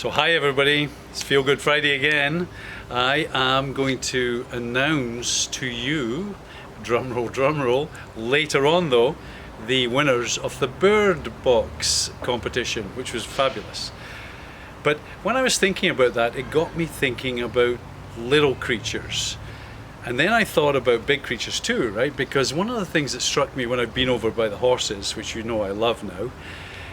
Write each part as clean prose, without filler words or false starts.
So hi everybody, it's Feel Good Friday again. I am going to announce to you, drum roll, later on though, the winners of the bird box competition, which was fabulous. But when I was thinking about that, it got me thinking about little creatures. And then I thought about big creatures too, right? Because one of the things that struck me when I've been over by the horses, which you know I love now,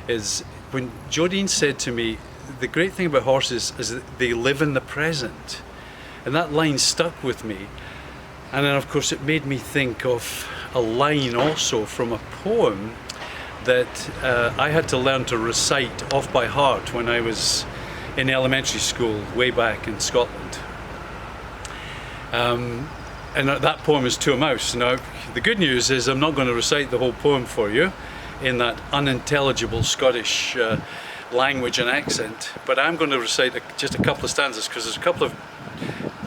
is when Jodine said to me, the great thing about horses is that they live in the present. And that line stuck with me. And then of course it made me think of a line also from a poem that I had to learn to recite off by heart when I was in elementary school way back in Scotland. And that poem is To a Mouse. Now the good news is I'm not going to recite the whole poem for you in that unintelligible Scottish language and accent, but I'm going to recite just a couple of stanzas because there's a couple of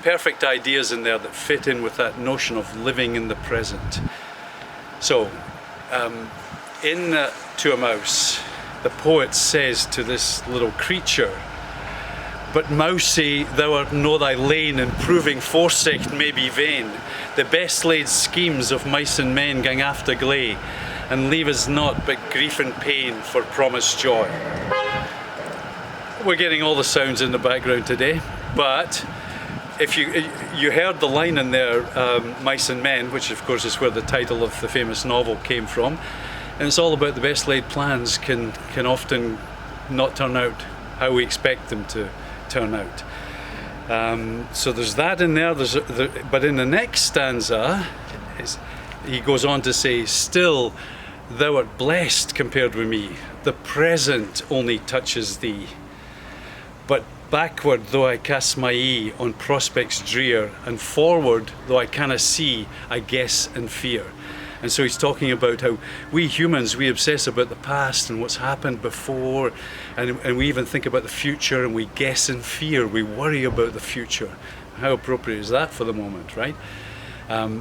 perfect ideas in there that fit in with that notion of living in the present. So in To a Mouse, the poet says to this little creature, "But mousie, thou art no thy lane, and proving foresight may be vain. The best laid schemes of mice and men gang after gley, and leave us naught but grief and pain for promised joy." We're getting all the sounds in the background today, but if you heard the line in there, mice and men, which of course is where the title of the famous novel came from, and it's all about the best laid plans can often not turn out how we expect them to turn out. So there's that in there, but in the next stanza he goes on to say, "Still thou art blessed compared with me, the present only touches thee. But backward though I cast my ee on prospects drear, and forward though I canna see, I guess and fear." And so he's talking about how we humans, we obsess about the past and what's happened before, and we even think about the future, and we guess and fear, we worry about the future. How appropriate is that for the moment, right?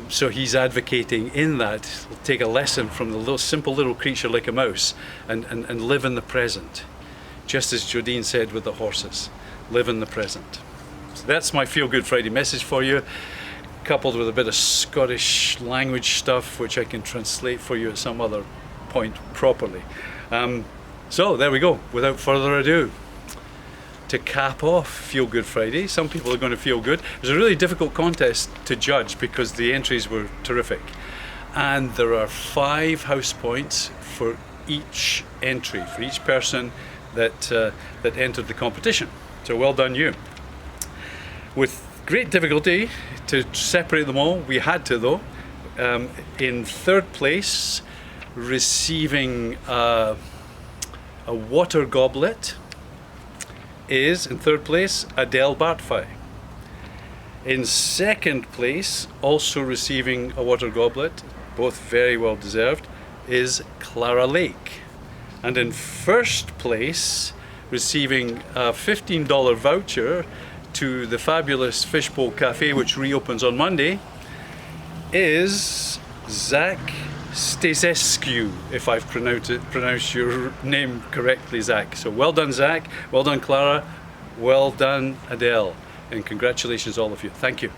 So he's advocating in that, take a lesson from the simple little creature like a mouse and live in the present. Just as Jodine said with the horses, live in the present. So that's my Feel Good Friday message for you, coupled with a bit of Scottish language stuff, which I can translate for you at some other point properly. So there we go, without further ado. To cap off Feel Good Friday, some people are going to feel good. It was a really difficult contest to judge because the entries were terrific. And there are 5 house points for each entry, for each person that entered the competition. So well done you. With great difficulty to separate them all, we had to though. In 3rd place, receiving a water goblet, is in 3rd place Adele Bartfi. In 2nd place, also receiving a water goblet, both very well deserved, is Clara Lake. And in 1st place, receiving a $15 voucher to the fabulous Fishbowl Cafe, which reopens on Monday, is Zach Stazescu, if I've pronounced your name correctly, Zach. So well done, Zach. Well done, Clara. Well done, Adele. And congratulations, all of you. Thank you.